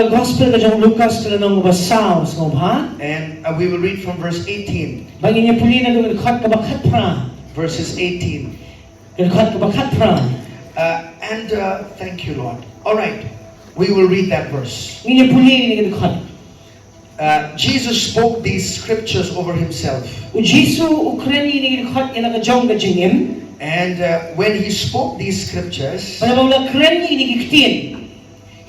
Gospel ka jong Lucas ka lang basaw sa ha? And we will read from verse 18. Bangin niya puli na doon kat kabakat pra. Verses 18. Kat kabakat pra. Thank you, Lord. All right, we will read that verse. Niya puli ni kat. Jesus spoke these scriptures over himself. U Jesu Ukraini ni kat ina ka jong ka jingim. And when he spoke these scriptures, Panabawla kreni ni giktin.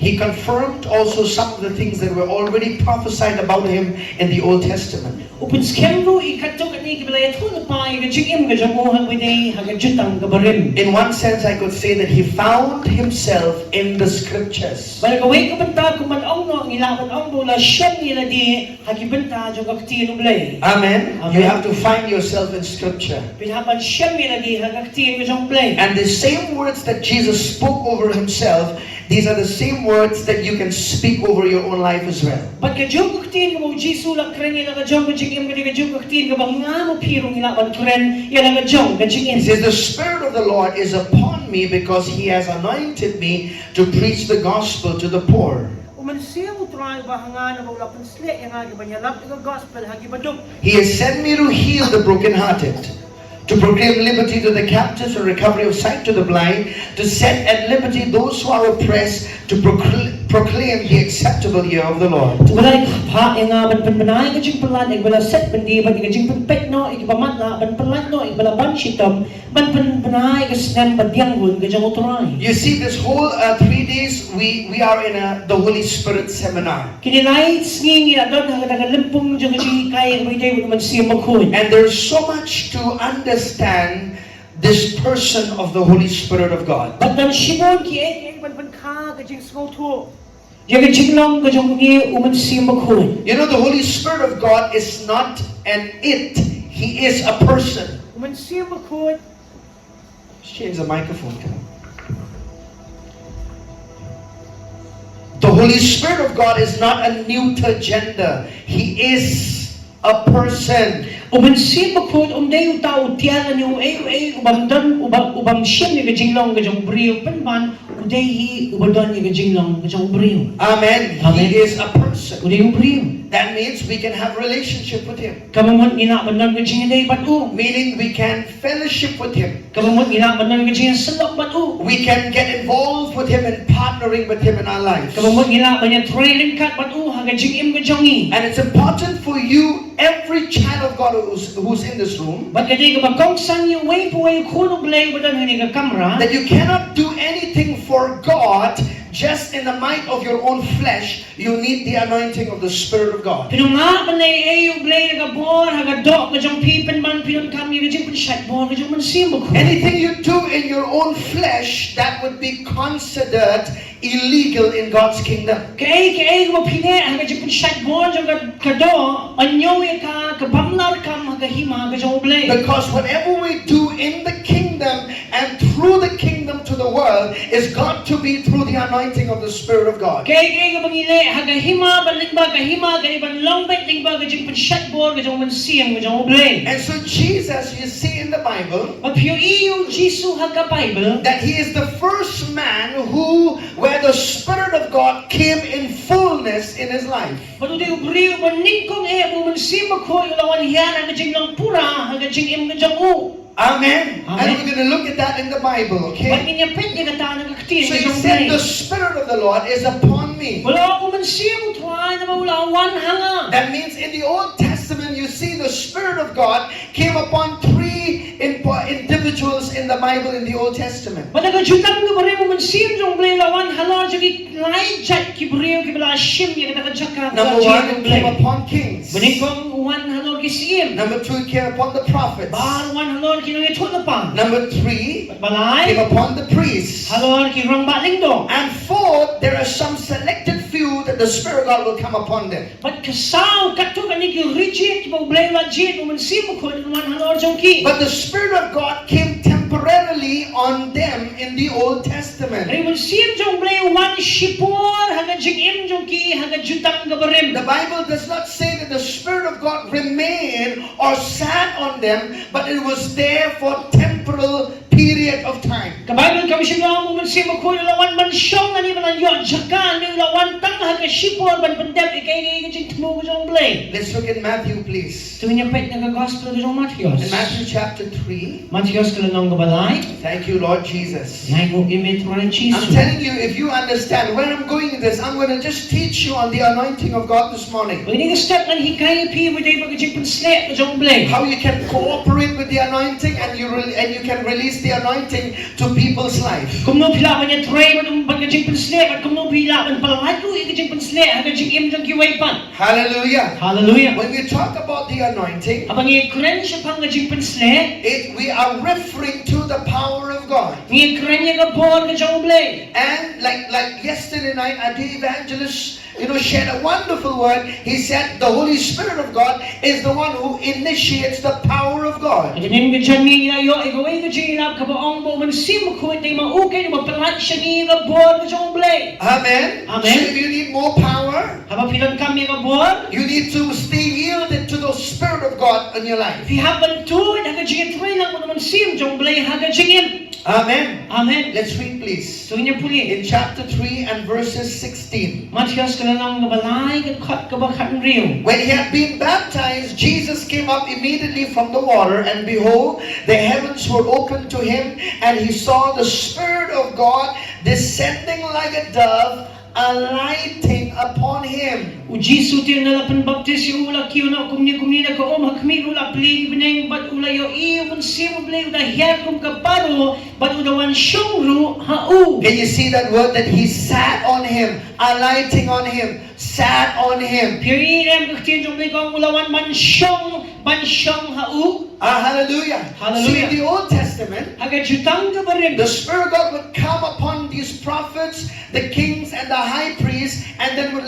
he confirmed also some of the things that were already prophesied about him in the Old Testament. Upun skemro ikatok ani kibalay thun pa ka jingim ka jong ohang biday haga jutang ka barim. In one sense, I could say that he found himself in the scriptures. Balagaway ka banta kuman ang no ngilaban ang bola siyam nila di hagibanta jong kaktin ublay. Amen. Amen. You have to find yourself in scripture. Pinhaban siyam nila di hagaktin ka jong blay. And the same words that Jesus spoke over himself, these are the same words that you can speak over your own life as well. But ka jong kaktin ka mo Jesu lang kreni na ka jong ka jingim ka jong kaktin ka bang nga mo pirong ilaban kren yan ka jong ka jingim. He says, the Spirit of the Lord is upon me because he has anointed me to preach the gospel to the poor. Umansiya mo try ba hanga na wala pang sle yang agi banyalap ng gospel hagi badok. He has sent me to heal the brokenhearted, to proclaim liberty to the captives and recovery of sight to the blind, to set at liberty those who are oppressed, to proclaim the acceptable year of the Lord. Wala pa yang ban panay ka jing palan ig wala set bandi ban ka jing pet no ig pamatla ban palan no ig wala ban shitom ban panay ka snan badyang gun ka jing utray. You see, this whole 3 days we are in the Holy Spirit seminar. Kinilay nging adon hanga limpong jing jing kay biday umansiya makun. And there's so much to understand this person of the Holy Spirit of God. But dan shibon ki ek ban ka ka jing skoto. Yang jinglong ka jing ni umansiya makun. You know, the Holy Spirit of God is not an it, he is a person. Umansiya makun. Let's change the microphone. The Holy Spirit of God is not a neuter gender. He is a person. Umansiya makun day utao tiyan ni ubamdan ubam siyam ni ka jinglong ka jing brio panban uday hi ubadon ni ka jinglong ka jing brio. Amen. Amen. He is a person. Uday brio. That means we can have relationship with him. Kamamot ginaabanan ka jing day batu. Meaning we can fellowship with him. Kamamot ginaabanan ka jing salok batu. We can get involved with him and partnering with him in our lives. Kamamot ginaabanan trailing kat batu haga jing im ka jongi. And it's important for you, every child of God who's in this room, But kadi ka magkong sang yung way po ay kunog lay badan hini ka kamera. that you cannot do anything for God just in the might of your own flesh. You need the anointing of the Spirit of God. Pinunga banay ay yung lay ka bor haga dok ka jong pipen man pinun kami ka jing pinshat bor ka jong mansim ko. Anything you do in your own flesh, that would be considered illegal in God's kingdom. Kay ko mapine haga jing pinshat bor jong ka do anyo ka kabamlar ka magahima ka jong blay. Because whatever we do in the kingdom and through the kingdom to the world is got to be through the anointing of the Spirit of God. Kay ka bangile haga hima balingba ka hima ka iban longbet lingba ka jing pinshat bor ka jong mansim ka jong blay. And so Jesus, you see in the Bible, Mapyo iyo Jesu haga Bible. that he is the first man where the Spirit of God came in fullness in his life. Manuday ubrio maningkong bumansim ko yung lawan hiyan ang jing lang pura haga jing im ka jong u. Amen. Amen. And we're going to look at that in the Bible, okay? Pag ninyapit niya kata ng kaktin So ka he jong said, blay. the Spirit of the Lord is upon me. Wala ako mansim tuwa na maulawan hanga. That means in the Old Testament, you see the Spirit of God came upon 3 individuals in the Bible in the Old Testament. Madagajutan ka ba rin mo mansim jong blay lawan hala jagi lain jat kibriyo kibala shim niya kata jaka. Number 1, it came upon kings. Maningkong uwan halo kisim. Number 2, it came upon the prophets. Bar uwan halo kinong ito na pa. Number 3, Balay. came upon the priests. Halo kirong baling do. And 4, there are some selected few that the Spirit of God will come upon them. But kasaw kato kani ki rigid mo blay legit umansim ko uwan halo jong ki. But the Spirit of God came temporarily on them in the Old Testament. Ay mansim jong blay uwan shipor haga jing im jong ki haga jutang ka ba rin. The Bible does not say that the Spirit of God remained or sat on them, but it was there for temporal period of time. Kabayan kami siya mo man si mo ko lawan man siyong ani man yo jakan ni lawan tang ha ka sipor ban pandem ikay ni jing mo jong blay. Let's look at Matthew, please. Tuwing niya pet nga gospel ng Matthew. In Matthew chapter 3. Matthew kala nang gabalay. Thank you, Lord Jesus. Nay mo imit ran I'm Jesus. telling you, if you understand where I'm going with this, I'm going to just teach you on the anointing of God this morning. Pag ini ka step nan hikay pi with ay pagjing panslet jong blay. How you can cooperate with the anointing and you can release the anointing to people's life. Kung no pila man yan tray man pagjing panslet at kung no pila man palado ikajing panslet ha kajing im jong kiway pan. Hallelujah. Hallelujah. When we talk about the anointing, Abang i-kren siya pang kajing panslet. we are referring to the power of God. I-kren niya ka bon kajong blay. And like yesterday night, our dear evangelist, shared a wonderful word. He said the Holy Spirit of God is the one who initiates the power of God. Kanin ka dyan niya yo, igaway ka dyan ilap ka baong mo man sim ko ito yung maukay na mapalat siya niya ka bon kajong blay. Amen. Amen. So if you need more power, Habang pilang kami ka bon, you need to stay yielded to the Spirit of God in your life. if you have one tune, haga dyan try lang mo naman sim jong blay haga dyan. Amen. Amen. Let's read, please. So niya puli. In chapter 3 and verses 16. Matiyas ka na lang nabalay, kat ka ba riyo. When he had been baptized, Jesus came up immediately from the water, and behold, the heavens were opened to him, and he saw the Spirit of God descending like a dove, alighting upon him. Uji sutil na lapan baptis yung ula kiyo na kumni na ka hakmi ula pli bineng bat ula yo iyo kun simo blay uda her kum ka paro bat uda wan shongru hau. Can you see that word that he sat on him, alighting on him, sat on him? Pirirem kaktin jong blay kong ula wan man shong hau. Hallelujah. Hallelujah. See, in the Old Testament, Haga jutang ka ba rin. the Spirit of God would come upon these prophets, the kings, and the high priests, and then would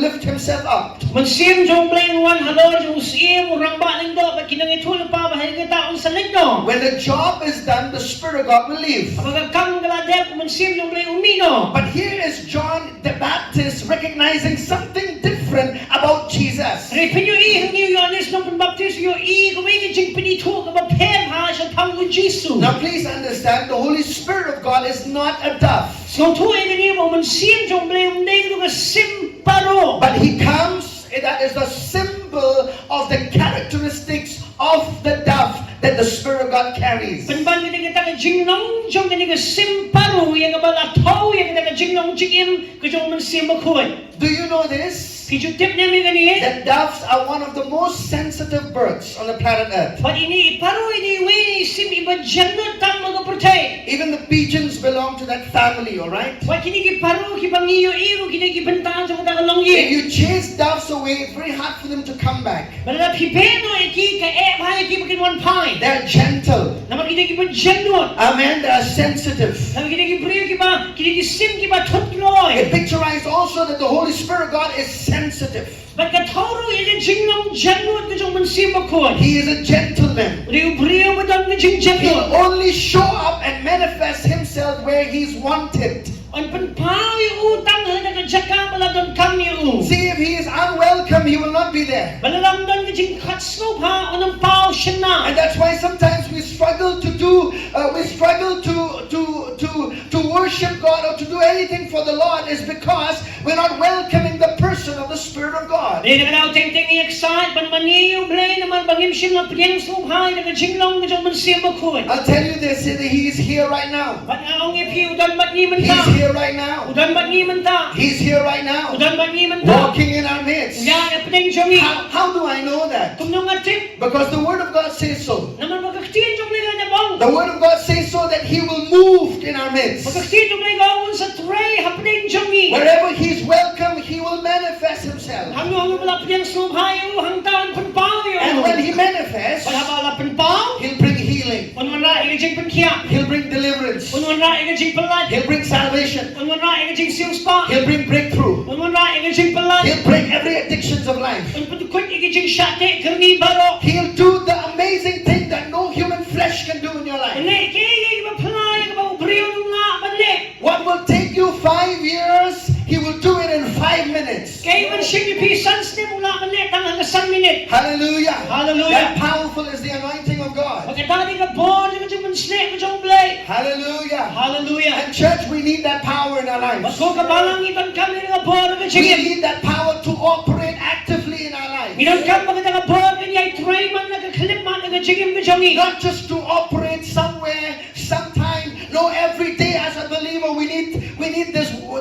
lift himself up. Man sim jong blay wan halo jong sim ramba ning do bat kinangitul pa bahay ka taong sa ligdo. When the job is done, the Spirit of God will leave. Kapag kang galadep man sim jong blay umino. But here is John the Baptist recognizing something different about Jesus. Repin yung ihang niyo Yohanes nung pambaptis yung gawin yung pinito ka ba pemha sa tawag Jesu. Now please understand, the Holy Spirit of God is not a dove. So tuwing niyo mo man siyem jong blay negro ka simparo. But he comes, that is the symbol of the characteristics of the dove that the Spirit of God carries. Panban ka ka jinglong jong ka simparo yung ka ba lataw yung ka jinglong jingim ka jong man simakuan. Do you know this? Kiju tip namin ganyan. That doves are one of the most sensitive birds on the planet Earth. But ini paro ini we sim iba janot tang mga protay. Even the pigeons belong to that family, alright? Wa kini ki paro ki bangiyo iro kini ki bentan sa mga kalongye. If you chase doves away, it's very hard for them to come back. Balap hipeno iki ka hai iki bakin one pine. They're gentle. Naman kini ki ba janot. Amen. They are sensitive. Naman kini ki priyo ki ba kini ki sim ki ba tutloy. It picturized also that the Holy Spirit of God is sensitive. But katoro ini jinglong janot ka jong man simakon. He is a gentleman. Riyo priyo ba dang jing He'll janot. only show up and manifest himself where he's wanted. Ang panpaw yung utang na nagajaka maladon kami yung. See, if he is unwelcome, he will not be there. Balalamdan ka jing katsno pa unang pao siya na. And that's why sometimes we struggle to worship God or to do anything for the Lord is because we're not welcoming the person of the Spirit of God. Di na ting-ting ni excited ban maniyo blay naman bangim siya na piyang subhay nagajinglong ka jong man simakon. I'll tell you this, he is here right now. But ang ipi udan bat ni man He's ta. here right now. Udan bat ni man ta. He's here right now. Udan bat ni man ta. Walking in our midst. Udan apning jongi. How do I know that? Kung nung atip Because the Word of God says so. naman magkaktiyan jong blay na bong. The Word of God says so that He will move in our midst. Magkaktiyan jong blay gawon sa tray hapning jongi. Wherever He's welcome, He will manifest Himself. Hanggang wala piyang subhay hangtaan panpaw And yung. when He manifests, Wala panpaw. He'll bring healing. Unwala igajing pankiya. He'll bring deliverance. Unwala igajing palad. He'll bring salvation. Unwala igajing siyuspa. He'll bring breakthrough. Unwala igajing palad. He'll break every addictions of life. Unpatukot igajing syate karni baro. He'll do the amazing thing that no human flesh can do in your life. Uli, kaya ba palay ka ba ubriyo nung nga balik? What will take you 5 years, He will do it in 5 minutes. minutes. Kaya man siya pisan step mula man let ang isang minute. Hallelujah. Hallelujah. That powerful is the anointing of God. Pagkatapos ka born, ka dyan man snake, ka dyan blay. Hallelujah. Hallelujah. And church, we need that power in our lives. Bago ka balang iban kami nga born, ka We dyan. need that power to operate actively in our lives. Idan ka maganda ka born, ka dyan, try man, nagkaklip man, ka dyan, ka dyan. Not just to operate somewhere, sometime. No, every day as a believer, we need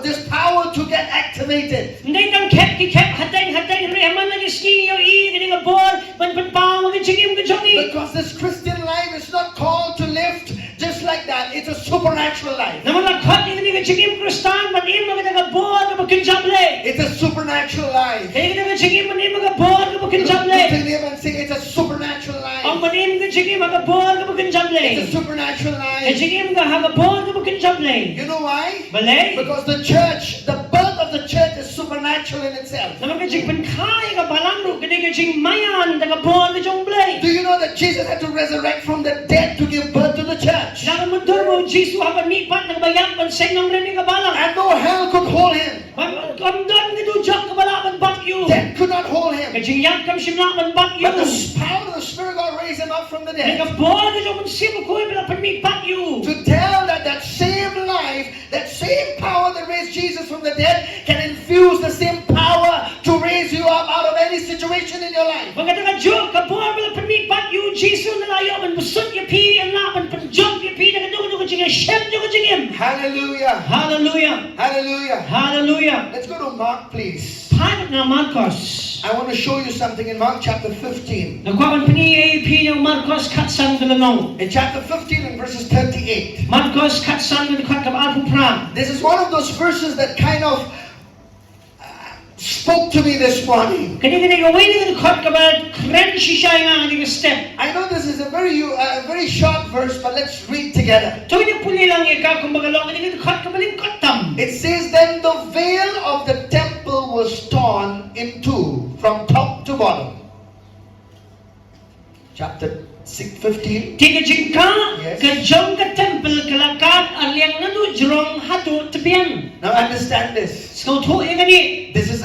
this power to get activated. Hindi kang kep, hatay, rehaman na iski, yung ka born, man, ka dyan, ka dyan. Because this Christian life is not called to lift just like that. It's a supernatural life. Naman lakhot, hindi ka dyan, Kristan, man, maganda ka born, ka magkindyan blay. It's a supernatural life. Kaya ka dyan, man, ka born, ka magkindyan Look blay. to him and say it's a supernatural Ang life. manim ka dyan, ka born, ka magkindyan blay. It's a supernatural life. Kajigim ka hagabon ka magkindyan blay. You know why? Balay? Because the church, the birth of the church is supernatural in itself. Naman kajig pankay ka balangro, kajig mayan, tagabon ka dyan blay. Do you know that Jesus had to resurrect from the dead to give birth to the church? Saka mundur mo, Jesus, hapan mipat, nagbayang pansay ng rin ka balang. And no hell could hold him. Kamdan ka doon dyan, kabalaman bat you. Death could not hold him. Kajig yan kam simlaman bat you. But the power of the Spirit God raised him up from the dead. Nagabon ka dyan, mansimo ko, balapan mipat you. To tell that same life, that same power that raised Jesus from the dead can infuse the same power to raise you up out of any situation in your life. Maganda ka dyan, kabon, balapan mipat you, Jesus, nalayo, man busot ya pi, ang lapan, panjok ya pi, nagadungan ka dyan, shem dyan ka dyan. Hallelujah. Hallelujah. Hallelujah. Hallelujah. Let's go to Mark, please. Paano na Marcos? I want to show you something in Mark chapter 15. Nagwakan piniyay ng Marcos katsan galanong. In chapter 15 and verses 38. Marcos katsan galanong kapag pram. This is one of those verses that kind of spoke to me this morning. Kani gawin ng kat kapag crunchy siya nga ang step. I know this is a very short verse, but let's read together. Tuwing na puli lang ika kung magalong ang kat kapaling katam. It says, then the veil of the temple was torn in two from top to bottom. Chapter 15. Tiga jingka Yes. kajong ka temple kalakat alyang nanu jrong hatu tepian. Now understand this. Skau tu ingani This is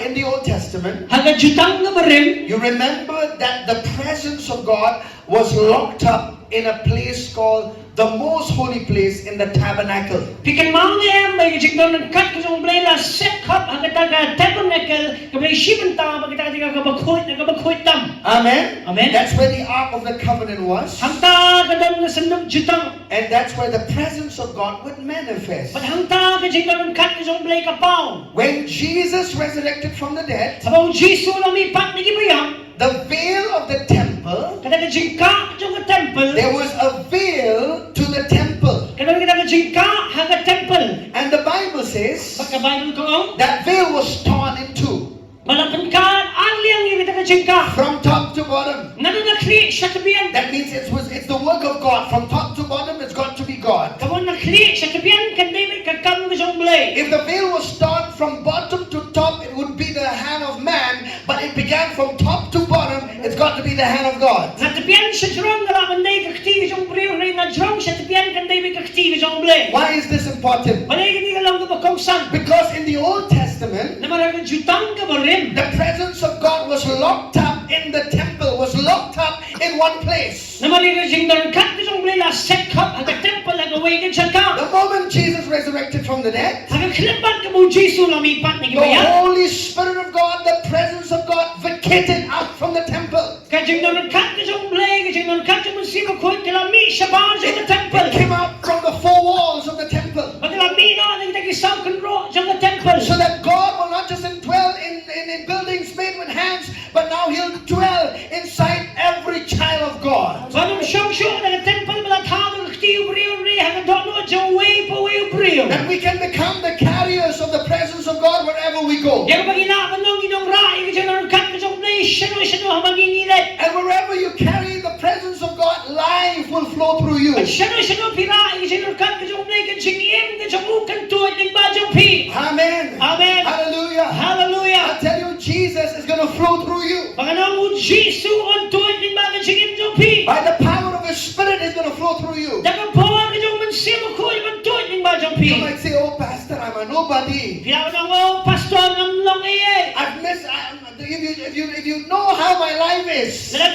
in the Old Testament. haga jutang na marim. You remember that the presence of God was locked up in a place called the most holy place in the tabernacle. Pikan mangem may jingdon ng kat kajong blela set cup haga taga tabernacle kabay shibenta bagita tiga kabakhoy tam. Amen. Amen. That's where the Ark of the Covenant was. Hangta kadam na sandok jutang. And that's where the presence of God would manifest. But hangta ka jingdon ng kat kajong blay kapaw. When Jesus resurrected from the dead, Sabaw Jisu lumipat ni gibayang. the veil of the temple, Kada ka jingka kajong ka temple. there was a veil to the temple. Kada ka jingka haga temple. And the Bible says Pagka Bible ko ang that veil was torn in two malapan ka alyang yung kita ka jingka. from top to bottom. Nano na kli siya tabiyan. That means it's the work of God. From top to bottom, it's got to be God. Kamu na kli siya tabiyan kanday may kakam kajong blay. If the veil was torn from bottom to top, it would be the hand of man. But it began from top to bottom, it's got to be the hand of God. Na tabiyan siya jrong na kanday kakti kajong briyo rin na jrong siya tabiyan kanday may kakti kajong blay. Why is this important? Malay ka lang ka bakongsan. Because in the Old Testament, Na marang jutang ka ba rin? the presence of God was locked up in the temple, was locked up in one place. Na malay ka jingdon kat kajong blay la set cup haga temple haga way ka siya ka. The moment Jesus resurrected from the dead, Haga klipan ka mo Jisu lumipat ni the gibayang. Holy Spirit of God, the presence of God vacated out from the temple. Kajing non kat kajong blay, kajing non kat kajong sino ko kalami siya ba sa It temple. came out from the four walls of the temple. Maglami no ang tagisaw kan ro sa temple. So that God will not just indwell in buildings made with hands, but now He'll dwell inside every child of God. Wanong siyong na temple malatawag ktiyo briyo ri hanga dono jo way po way briyo. That we can become the carriers of the presence of God wherever we go. Yang pagina nong inong rai kajing non kat kajong blay siya hamanginilet. And wherever you carry the presence of God, life will flow through you. At siya pirai kajing non kat kajong blay kajing kajong ukan tuwad ng bajong pi. Amen. Amen. Hallelujah. Hallelujah. I tell you, Jesus is going to flow through you. Panganong mo Jisu on tuwad ng bajong kajong pi. By the power of His Spirit, is going to flow through you. Daga po kajong mansimo ko yung tuwad ng bajong pi. You might say, oh, Pastor, I'm a nobody. nobody. Kaya na mo, pastor ng long iye. If you know how my life is, I'll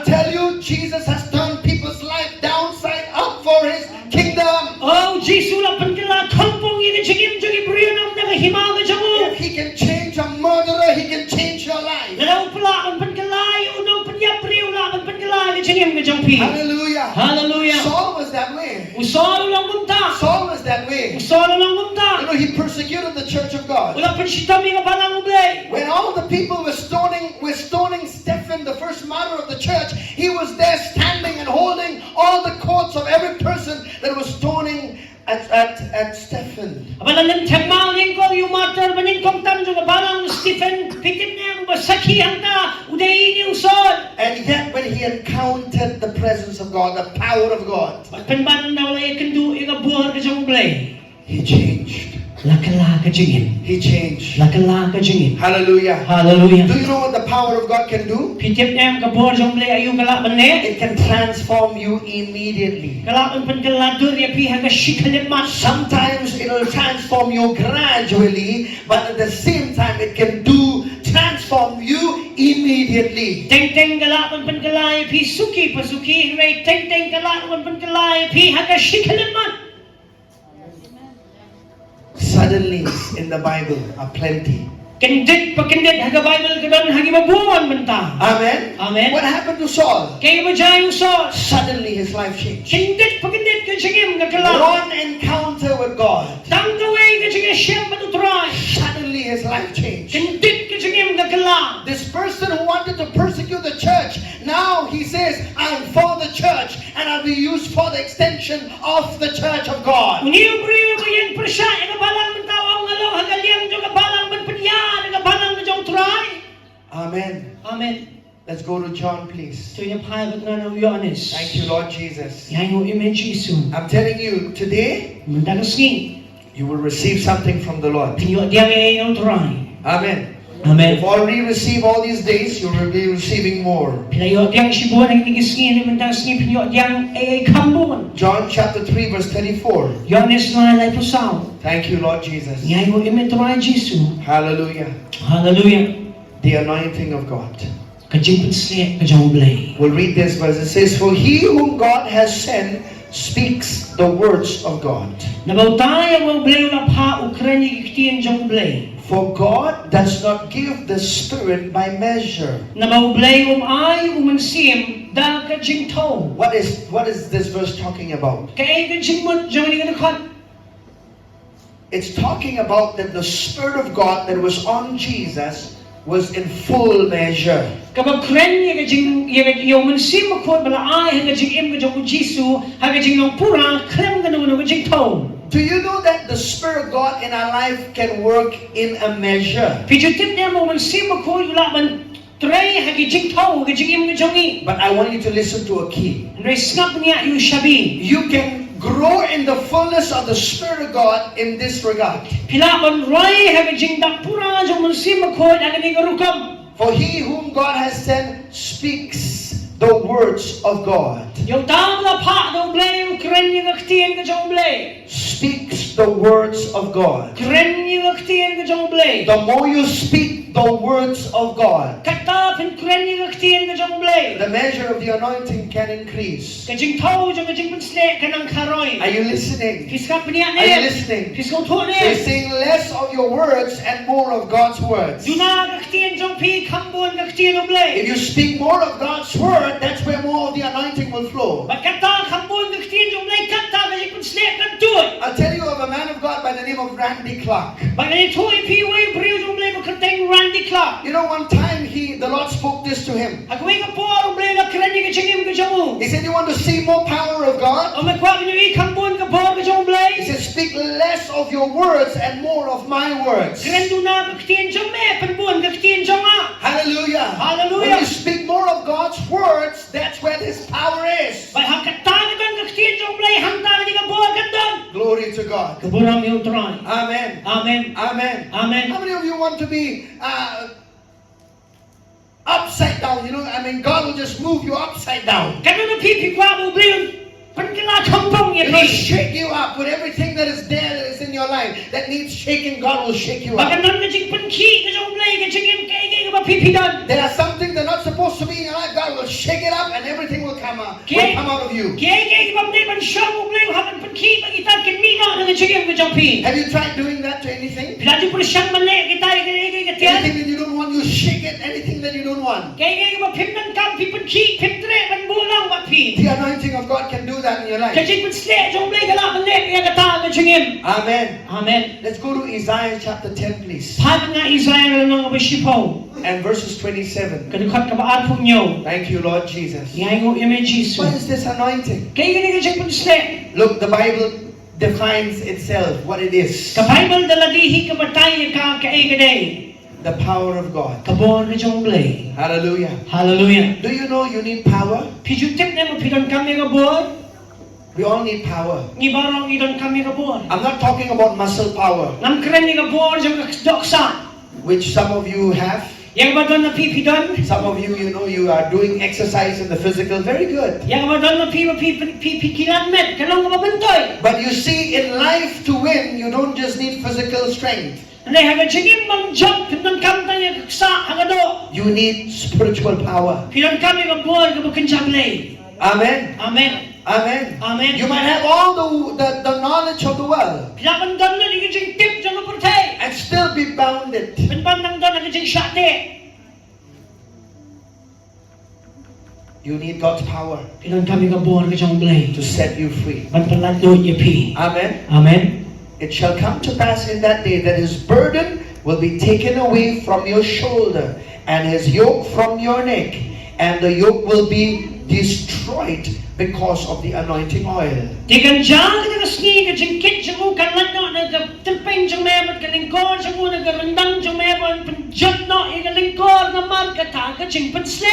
tell you, Jesus has turned people's life downside up for His kingdom. Oh, Jesus la pankala kampong ini chigim jogi briyanam na himaga jamu. If He can change a murderer, He can change your life. Nalaw pala ang pankalay, unang panyapriw la ang pankalay ni chigim ka jampi. Hallelujah. Hallelujah. Saul was that way. Usolo lang munta. Saul was that way. Usolo lang munta. You know, he persecuted the church of God. Wala pa sitami nga balang ublay. When all the people were stoning Stephen, the first martyr of the church, he was there standing and holding all the coats of every person that was stoning at Stephen. Abalalan temang ko yung martyr baning kong tanjo nga balang Stephen pitit na yung basakihan ta uday ni usol. And yet when he encountered the presence of God, the power of God, Pagpanban na wala ikandu igabuhar ka jang ublay. he changed. Lakala ka jingin. He changed. Lakala ka jingin. Hallelujah. Hallelujah. Do you know what the power of God can do? Pitip na yung kabuhar jang ublay ayong kalaban ne. It can transform you immediately. Kalaban pankaladur ya piha ka shikalimat. Sometimes it will transform you gradually, but at the same time it can transform you immediately. Teng-teng kalaban pankalay pi suki pasuki ray teng-teng kalaban pankalay pi ha ka shikalimat. Suddenlies in the Bible are plenty. Kendit pakendit haga Bible kadon hagi mabuwan banta. Amen. Amen. What happened to Saul? Kaya ba dyan yung Saul? Suddenly his life changed. Kendit pakendit ka sigim nga kalaban. One encounter with God. Tangkaway ka sigim siyang matutray. Suddenly his life changed. Kendit ka sigim nga kalaban. This person who wanted to persecute the church, now he says, I'm for the church and I'll be used for the extension of the church of God. Uniyo-briyo ka yan presya. Nagabalang man tao ang alaw hagaliyang dyan gabalang man panya. Nagabalang na dyan try. Amen. Amen. Let's go to John, please. So yung pahagot nga ng Yohanes. Thank you, Lord Jesus. Yan yung image Isu. I'm telling you, today, Mandalas ni. you will receive something from the Lord. Pinyo diyang yung try. Amen. Amen. You've already received all these days, you will be receiving more. Pinayo diyang sibuan ng tigisngin. Mandalas ni pinyo diyang kambuan. John chapter 3, verse 34. Yohanes na lay pusaw. Thank you, Lord Jesus. Yan yung image try Isu. Hallelujah. Hallelujah. The anointing of God. Kajing pinsliyak kajang blay. We'll read this verse. It says, for he whom God has sent speaks the words of God. Nabautay ang blay na pa ukran yung iktiyan jang blay. For God does not give the Spirit by measure. Nabablay ay umansim da kajing to. What is this verse talking about? Kaya kajing mo jang ni kanakot. It's talking about that the Spirit of God that was on Jesus was in full measure. Kapag kren yung mansim makot bala ay kajing im kajang Jisu kajing nang pura krem ka naman kajing to. Do you know that the Spirit of God in our life can work in a measure? Pijutip niya mo mansim makot yung laban tray kajing to kajing im kajang i. But I want you to listen to a key. Reskap niya yung shabi. You can grow in the fullness of the Spirit of God in this regard. Pilaban ray kajing dakpura yung mansim makot aganing arukam. For he whom God has sent speaks the words of God. Yung tao na pa ng blay yung kren yung aktiyan kajang blay. Speaks the words of God. Kren yung aktiyan kajang blay. The more you speak the words of God, Katapin kren yung aktiyan kajang blay. the measure of the anointing can increase. Kajing tao yung kajing pinsle kanang karoy. Are you listening? Piskap niya Are you eh. listening? Piskaw to They're eh. saying less of your words and more of God's words. Yuna aktiyan jang pi kambuan aktiyan ng blay. If you speak more of God's word, that's where more of the anointing will flow. Bagkata kambuan aktiyan jang blay kata kajing pinsle kantuan. I'll tell you of a man of God by the name of Randy Clark. Bagay ito ipiway priyo jang blay makateng Randy Clark. You know, one time the Lord spoke this to him. Agawin ka po ang blay na kren yung kajing im kajang mo. He said, you want to see more power of God? O magkwag nyo ikambuan ka po kajang He blay. said, speak less of your words and more of my words. Kren na kaktiyan jang me. Panbuan kaktiyan jang nga. Hallelujah. Hallelujah. When you speak more of God's words, that's where His power is. Bay hangkatagan kaktiyan jang blay. Hangtagan di ka buwan kandan. Glory to God. Kaburang yung try. Amen. Amen. Amen. Amen. How many of you want to be upside down? You know, I mean, God will just move you upside down. Kano na pipigwa mo blay. Pagkala kampong It will yan. shake you up with everything that is there that is in your life that needs shaking. God will shake you Baka up. nun kajing panki, kajong blay, kajing im kaya ka mapipidan. There are some things that are not supposed to be in your life. God will shake it up and everything will come out, Okay. out of you. Kaya ka mamday man siya mo blay, hakan panki, magitan kan mina na kajing im kajong pi. Have you tried doing that to anything? Pilati po siyang mali, kita kaya katiyan. Anything that you don't want, you shake it. Anything that you don't want. Kaya ka mapimnan kam, pipanki, pimtre, manbulang, mapi. The anointing of God can do that in your life. Kajing pansle, kajong blay, kala mali, kaya kata kajing im. Amen. Amen. Let's go to Isaiah chapter 10, please. Pag nga Isaiah na nga basipaw, And verses 27. kadukot ka ba po niyo? Thank you, Lord Jesus. Ngayon ko yung Jesus. What is this anointing? Kaya gani kajing pansle. Look, the Bible defines itself, what it is. Ka Bible daladihi ka batay ka kaigaday. The power of God. Kabon na jong blay. Hallelujah. Hallelujah. Do you know you need power? Pijutik na mo pidon kami ka buwan. We all need power. Ngibarong idon kami ka buwan. I'm not talking about muscle power, Nam kren ni ka buwan jong doksa. which some of you have. Yang ba doon na pipidon? Some of you, you know, you are doing exercise in the physical. Very good. Yang ba doon na pipikilanmet? Kanong ka mabantoy? But you see, in life to win, you don't just need physical strength. Anay haga jingin mang jump pidon kamta niya kaksa hagado. You need spiritual power. Pidon kami ka buwan ka bukin jablay. Amen. Amen. Amen. Amen. You might have all the knowledge of the world Pilaban doon na ni kajing tip jong kapurtay. and still be bounded. Pinbandang doon na kajing syate. You need God's power Pidon kami ka buwan ka jong blay. to set you free. Bantalat doon ya pi. Amen. Amen. It shall come to pass in that day that his burden will be taken away from your shoulder and his yoke from your neck, and the yoke will be destroyed because of the anointing oil. Tikan jang ka kasni ka jingkit jang ka lano na ka tilpain jang mebat ka lingkod jang na ka rendang jang mebat penjat no ka lingkod na mar ka ta ka jing pensle.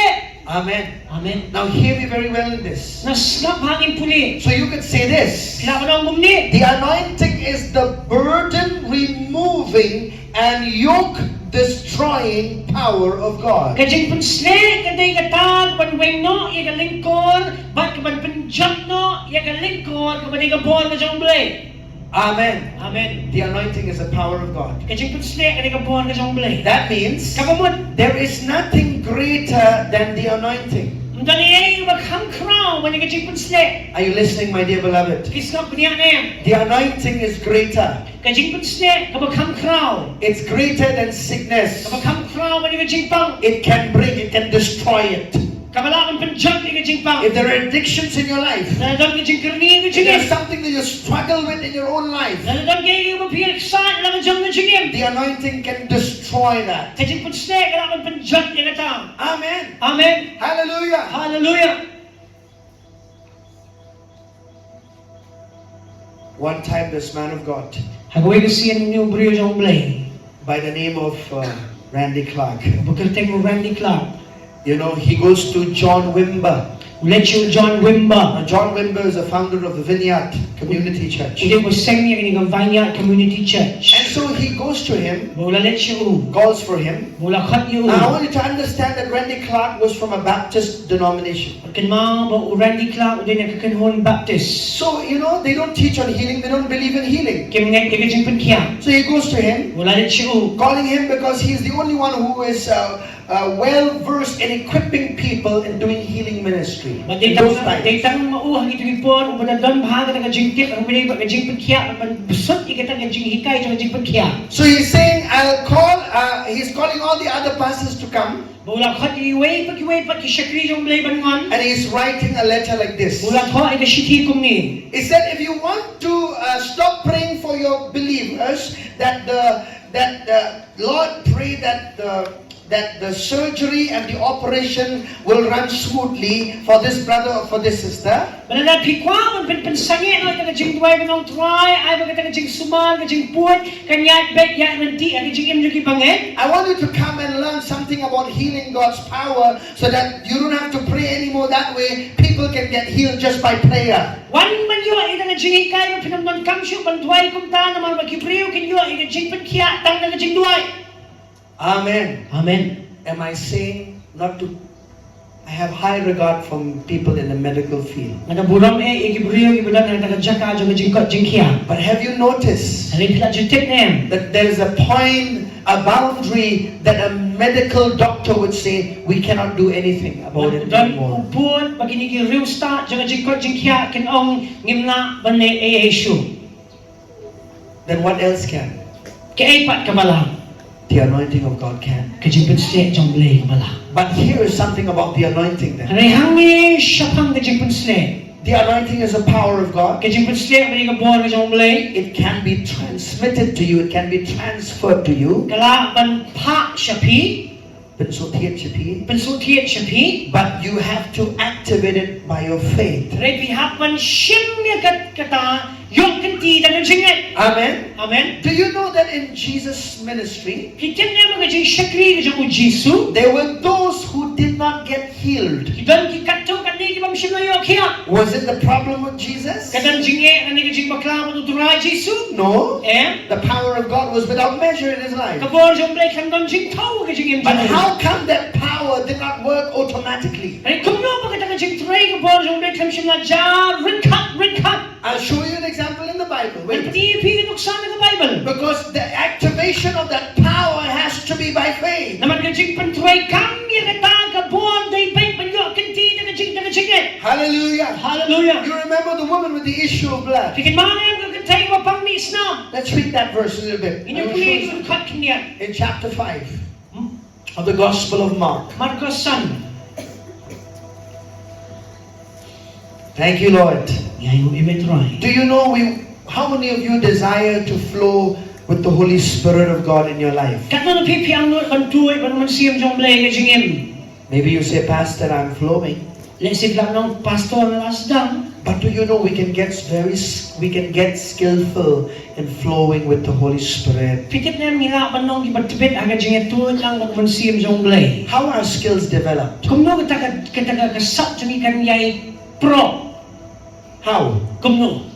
Amen. Amen. Now hear me very well in this. Naslap hangin puli. So you could say this. Kailangan ang bumni. The anointing is the burden removing and yoke destroying power of God. Kajing pensle kaday katag banweng no ka lingkod bat ka ban penjat no ka lingkod ka baday ka bon ka jang blay. Amen. Amen. The anointing is the power of God. Kajing pensle kaday ka bon ka jang blay. That means Kabamot. there is nothing greater than the anointing. Mdani ay maghang crown when kajing pensle. Are you listening, my dear beloved? Kiskap niya na The anointing is greater. Kajing pensle kabaghang crown. It's greater than sickness. Kabaghang crown when kajing pang. It can break, it can destroy it. Kabalakan penjat ni kajing pang. If there are addictions in your life, Nanadam kajing kerni if kajing there's im. something that you struggle with in your own life, Nanadam kaya mapiyal ksan lang kajang kajing im. the anointing can destroy that. Kajing pensle kalakan penjat ni katang. Amen. Amen. Hallelujah. Hallelujah. One time, this man of God, Hagaway kasi yan ni Ubrio jang blay. by the name of Randy Clark, Bukerteng mo Randy Clark. you know, he goes to John Wimber. Ulit yung John Wimba. Now, John Wimber is the founder of the Vineyard Community Church. Hindi ko seng niya kini Vineyard Community Church. And so he goes to him, Mula let siya calls for him. Mula kat yung Now, I want you to understand that Randy Clark was from a Baptist denomination. Pagkanma ba Randy Clark uday nakakanhon Baptist. So, you know, they don't teach on healing, they don't believe in healing. Kim nga kajing penkiang. So he goes to him, Mula let siya calling him because he's the only one who is well versed in equipping people in doing healing ministry. But In those times. they tang mauhang ito ipon ubada don bahaga na kajing tip ang binay ba kajing penkiang man busot ikatang kajing hikay sa kajing penkiang. So he's saying, he's calling all the other pastors to come, Mula kat iway pag kisakri yung blay bangon. and he's writing a letter like this. Mula ko ay kasitikong ni. He said, if you want to stop praying for your believers, that the Lord pray that the surgery and the operation will run smoothly for this brother or for this sister. Mananat pikwa man pensangi no kajing duway banong try ay baga kajing suman kajing puot kanyat bet ya nanti ang kajing im juki bangen. I want you to come and learn something about healing God's power so that you don't have to pray anymore. That way, people can get healed just by prayer. Wan man yo ay kajing hikay man pinamnon kamsyo ban duway kumta naman magkipriyo kinyo ay kajing penkiya tang kajing duway. Amen. Amen. Am I saying not to I have high regard from people in the medical field. Nga buram igibriyo ibulan na tagajaka jong jingkot jingkia. But have you noticed Hari pila jutik nem. that there is a point, a boundary that a medical doctor would say, we cannot do anything about it Dan anymore. upun bagini ki real start jong jingkot jingkia kin ong ngimna bane issue. Then what else can? Ke pat kabala. The anointing of God can. Kajing pensle jong blay kabala. But here is something about the anointing then. Hari hangi syapang kajing pensle. The anointing is the power of God. Kajing pensle bani ka bor kajong blay. It can be transmitted to you. It can be transferred to you. Kala ban pa syapi. But you have to activate it by your faith. Amen. Amen. Do you know that in Jesus' ministry, there were those who did not get healed? Was it the problem with Jesus? No. The power of God was without measure in his life. But how come that power did not work automatically? I'll show you an example in the Bible. Wait. Because the activation of that power has to be by faith. Hallelujah. Hallelujah. You remember the woman with the issue of blood? Let's read that verse a little bit. In chapter 5 of the Gospel of Mark. Thank you, Lord. Do you know how many of you desire to flow with the Holy Spirit of God in your life? Maybe you say, Pastor, I'm flowing. But do you know we can get skillful in flowing with the Holy Spirit? How are skills developed? How?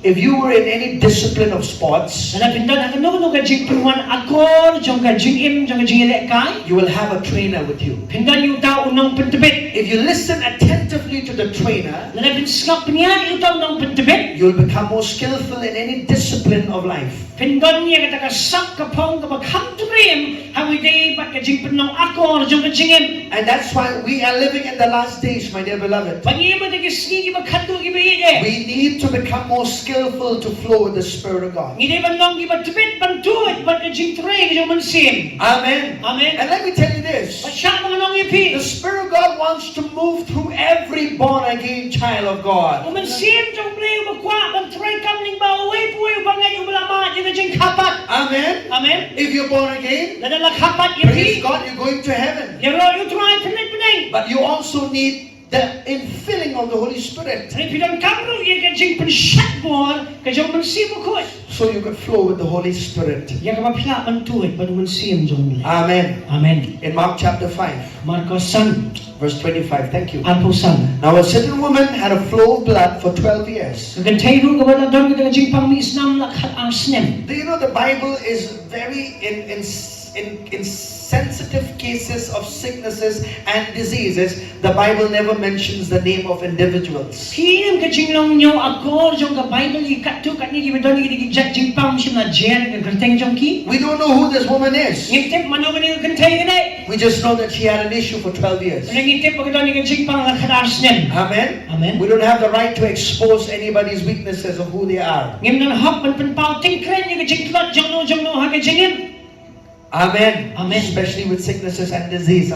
If you were in any discipline of sports, you will have a trainer with you. If you listen attentively to the trainer, you will become more skillful in any discipline of life. And that's why we are living in the last days, my dear beloved. We need to become more skillful to flow with the Spirit of God. Amen. And let me tell you this. The Spirit of God wants to move through every born again child of God. Amen. If you're born again, praise God, you're going to heaven. But you also need the infilling of the Holy Spirit, so you can flow with the Holy Spirit. Amen. In Mark chapter 5, verse 25. Thank you. Now a certain woman had a flow of blood for 12 years. Do you know the Bible is very in sensitive cases of sicknesses and diseases, the Bible never mentions the name of individuals. We don't know who this woman is. We just know that she had an issue for 12 years. Amen. We don't have the right to expose anybody's weaknesses of who they are. Amen. Especially with sicknesses and disease.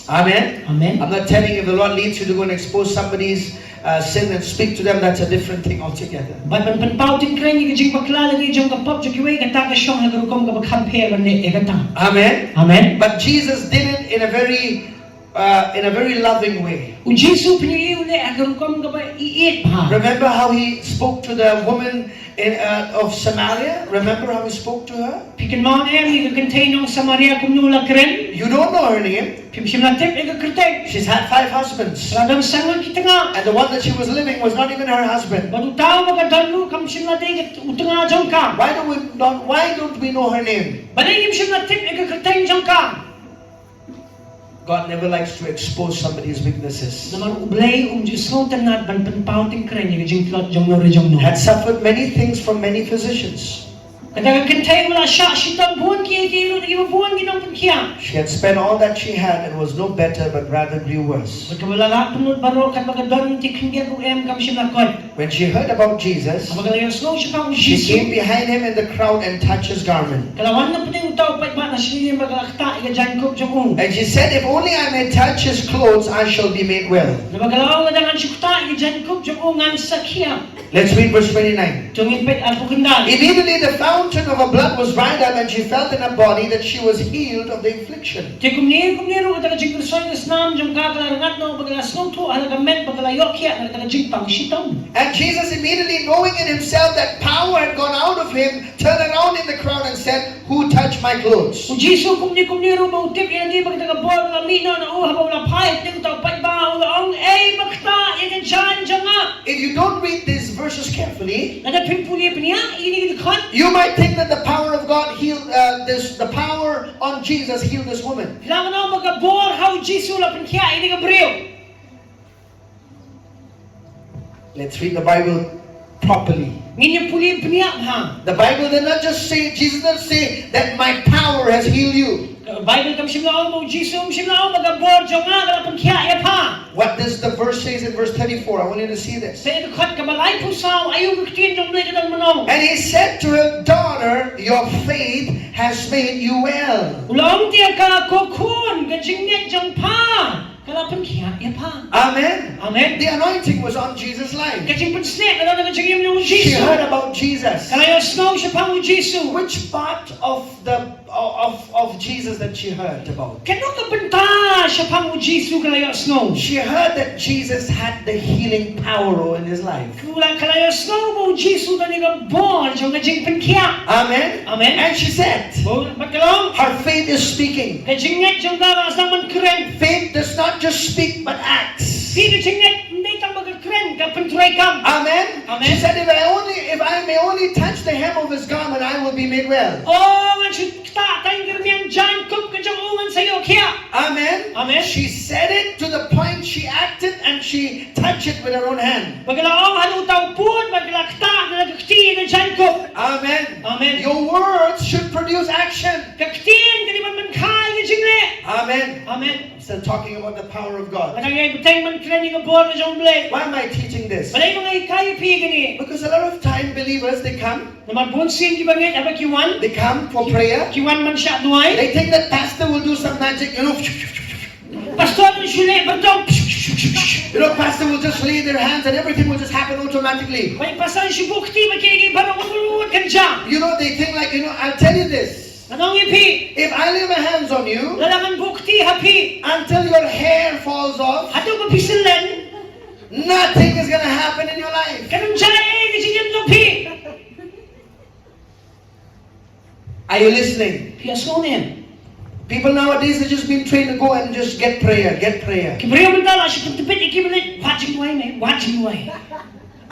Amen. I'm not telling you if the Lord leads you to go and expose somebody's sin and speak to them, that's a different thing altogether. Amen. But Jesus did it in a very loving way. Remember how he spoke to the woman of Samaria? Remember how he spoke to her? You don't know her name. She's had 5 husbands. And the one that she was living was not even her husband. Why don't we know her name? God never likes to expose somebody's weaknesses. Naman ublay Diyos tanat ban panpauting kren yung jing plot jong no rejong no. Had suffered many things from many physicians. Kadaga kentay wala siya sitang buwan kilo naging buwan ginang pagkiya. She had spent all that she had and was no better but rather grew worse. Wala la punod baro kat magadon tikingger kam siya nakot. When she heard about Jesus, Magalayang slow siya pang she Jesus. came behind him in the crowd and touched his garment. Kalawan na puting utaw pa ba na siya magalakta iga Jacob jong. And she said, if only I may touch his clothes, I shall be made well. Na magalaw na dangan siya ta iga Jacob jong ngan sakya. Let's read verse 29. Tungin pet ako kendal. Immediately the fountain of her blood was dried up, and she felt in her body that she was healed of the affliction. Te kumniro kata jing persoy nam jong kakalangat no bagalas no to halaga men bagalayok ya na kata jing pang sitong. And Jesus, immediately knowing in himself that power had gone out of him, turned around in the crowd and said, who touched my clothes? Ujiso kumniro ba utip yan di bagtaga bol na mino na uha ba wala payat ning taw pa ba ong ay bakta yan jan janga. If you don't read these verses carefully, Nada pimpuli pniya ini kan. you might think that the power of God healed the power on Jesus healed this woman. Kailangan na magabor how Jisu la pinkiya ini gabriel. Let's read the Bible properly. Nginya puli pniya ha. The Bible did not just say, Jesus did not say that my power has healed you. Bible kam simla mo Jisu simla magabor jonga la pinkiya ya pa. What does the verse says in verse 34? I want you to see this. Sa ito kat kabalay po sa ayaw guktin jong nai kadang manong. And he said to her, daughter, your faith has made you well. Ulang dia ka kokun gajingnet jong pa. Kalapan kiya ya pa. Amen. Amen. The anointing was on Jesus' life. Kajing pansnet na gajingim ng She Jisu. heard about Jesus. Kalayo snow siya pang Jisu. Which part of Jesus that she heard about? Kano ka banta siya pang Jisu kalayo snow. She heard that Jesus had the healing power in his life. Kula kalayo snow mo Jisu na niga bon jong gajing pankiya. Amen. Amen. And she said, Magkalong. her faith is speaking. Kajingnet jong gawas naman kren. Faith does not just speak but acts. Di kajingnet hindi tang magkren ka pantray kam. Amen. Amen. She said, if I may only touch the hem of his garment, I will be made well. Oh, man should ta tayong girmiyang John Cook ka jong ungan sayo kiya. Amen. Amen. She said it to the point she acted and she touched it with her own hand. Magkalaong halutaw pun magkalakta na nagkakti na John Cook. Amen. Amen. Your words should produce action. Kaktiin kaniman man kaya ka jingle. Amen. Amen. I'm still talking about the power of God. Matangay butay man kreni ka bon na jong blay. Why am I teaching this? Balay mga ikaya piya gani. Because a lot of time believers, they come Naman bunsin di bangit apa kiwan? for prayer. Kiwan man siya duay. They think that pastor will do some magic, Pastor man sule bertong. pastor will just lay their hands and everything will just happen automatically. May pasan si bukti makikigi parang ululuwag ka dyan. They think like, I'll tell you this. Anong ipi? If I lay my hands on you, Lalaman bukti hapi. until your hair falls off, Ato mapisilan. nothing is going to happen in your life. Kanang jae kasi yung lupi. Are you listening? Piyas mo na yan. People nowadays are just being trained to go and just get prayer. Kibriyo man tala siya pagtipid ikibilit. Watching duay na watching duay.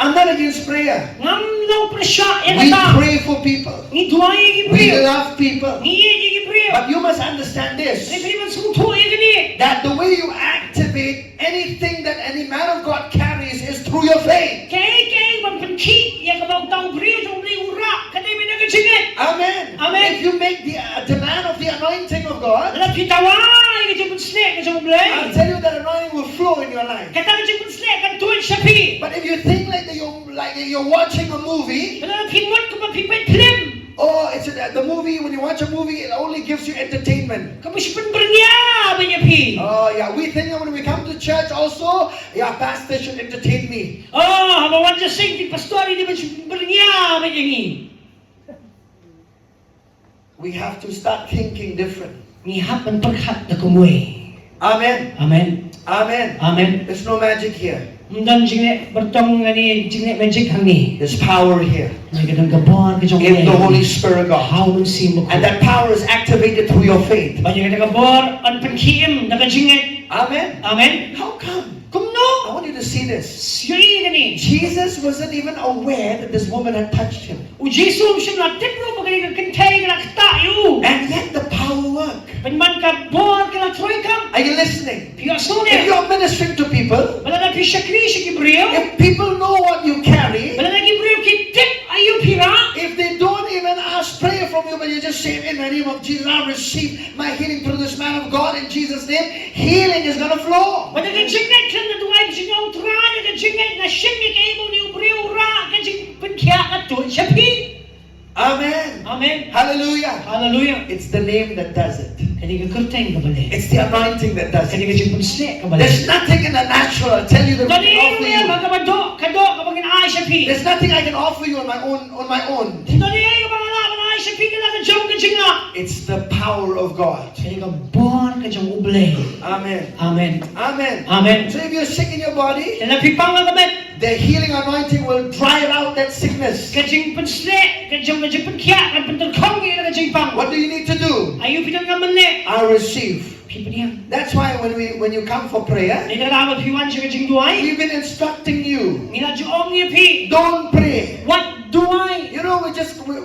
I'm not against prayer. Ngam law presya. We pray for people. Ni duay We ikibriyo. love people. Ni ikibriyo. But you must understand this, Ni piniman sumuto ikini. that the way you activate anything that any man of God carries is through your faith. Kay man panki. Yang kabang tao briyo jong li ura. Kanay may nagajingit. Amen. Amen. If you make the demand of the anointing of God, Alam pitaway kasi pun snake kasi I'll blay. tell you that anointing will flow in your life. Kata kasi pun snake kan tuan siya But if you think like you're watching a movie, Alam pinwat ko mapipay film. oh, the movie, when you watch a movie, it only gives you entertainment. Kamu si penbernya banyak pi. Oh, yeah, we think that when we come to church also, pastor should entertain me. Oh, mawan just sing di pastor ini macam penbernya banyak ni. We have to start thinking different. Ni hap penperhat na kumui. Amen. Amen. Amen. Amen. There's no magic here. Mundan jingle bertong ngani jingle magic hangi. There's power here May kadang gabon kajong in the Holy Spirit of God. How man simo ko. And that power is activated through your faith. Banyak kadang gabon an penkiem nakajinget. Amen. Amen. How come? Kumno. I want you to see this. Yuri gani. Jesus wasn't even aware that this woman had touched him. O Jesus siya na tipro pagani ka kentay ka nakatayo. And yet the power work. Pen man ka bor ka la troy kam. Are you listening? Pio If sune. you're ministering to people, Bala na pi shakri shi kibriyo. if people know what you carry, Bala na kibriyo ki tip ayu pira. if they don't even ask prayer from you, but you just say, in the name of Jesus, I receive my healing through this man of God in Jesus' name, healing is going to flow. Bala ka jingat kan na duwai bi nyong trana ka jingat na shimmi ka ibo ni ubriyo ra ka jing pen kya ka tu shapi. Amen. Amen. Hallelujah. Hallelujah. It's the name that does it. Kani ka kurteng ka bale. It's the anointing that does Kani it. ka jing pen slek ka bale. There's nothing in the natural, I'll tell you, that we Kani can mo offer yan you. mga kado kapag inaay shapi. There's nothing I can offer you on my own. Kani ay ka mga laban ay shapi ka lang ka jong ka jinga. It's the power of God. Kani ka bor ka jong ublay. Amen. Amen. Amen. Amen. So if you're sick in your body, Kani pipang ka kabet. the healing anointing will drive out that sickness. Ka jing pen slek ka jong pen kya ka pen kong ka jing pang. What do you need to do? Ayu pinang ka manne. I receive. Pipa niya. That's why when you come for prayer, Ni ka rawat piwan siya ka jing duay. we've been instructing you. Ni na juong niya pi. Don't pray. What duay? You know,